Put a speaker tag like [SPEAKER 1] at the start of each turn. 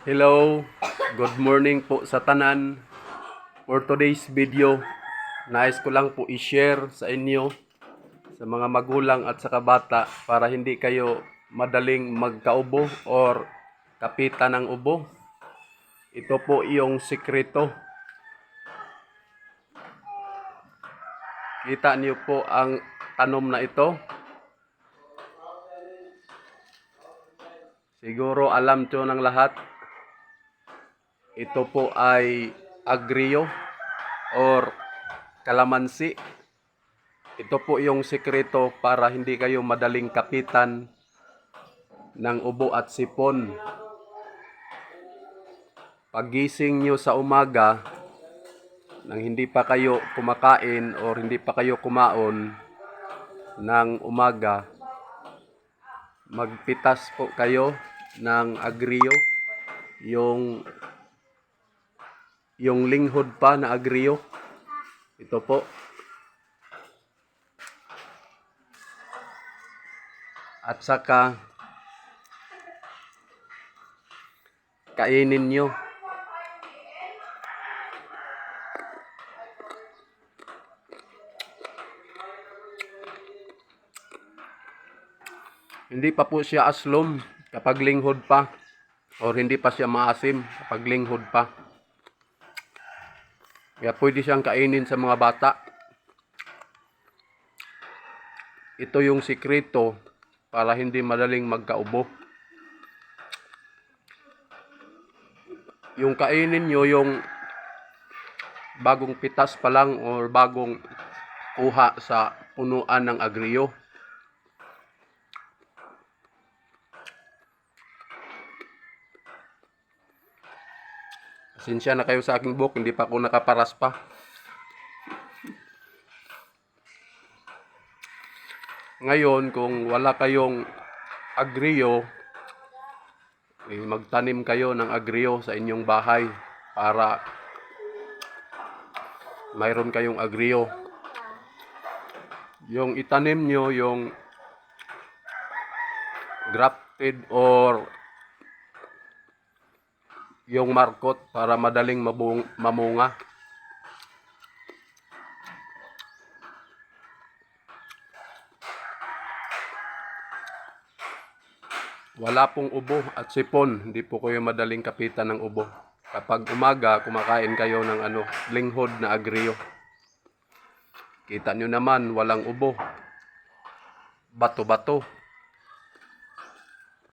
[SPEAKER 1] Hello, good morning po sa tanan. For today's video, nais ko lang po i-share sa inyo, sa mga magulang at sa bata, para hindi kayo madaling magkaubo or kapitan ng ubo. Ito po yung sikreto. Kita niyo po ang tanom na ito. Siguro alam to ng lahat. Ito po ay agrio or kalamansi. Ito po yung sikreto para hindi kayo madaling kapitan ng ubo at sipon. Pagising nyo sa umaga, nang hindi pa kayo kumakain o hindi pa kayo kumaon ng umaga, magpitas po kayo ng agrio, yung linghod pa na agrio. Ito po. At saka kainin nyo. Hindi pa po siya aslom kapag linghod pa, or hindi pa siya maasim kapag linghod pa. Kaya pwede siyang kainin sa mga bata. Ito yung sikreto para hindi madaling magkaubo. Yung kainin nyo, yung bagong pitas pa lang or bagong kuha sa punuan ng agrio. Pasensya na kayo sa aking buhok, hindi pa ako nakaparas pa. Ngayon, kung wala kayong agrio, magtanim kayo ng agrio sa inyong bahay para mayroon kayong agrio. Yung itanim nyo, yung grafted or yung markot para madaling mamunga. Wala pong ubo at sipon, hindi po kayo madaling kapitan ng ubo. Kapag umaga, kumakain kayo ng linghod na agrio. Kita nyo naman, walang ubo. Bato-bato.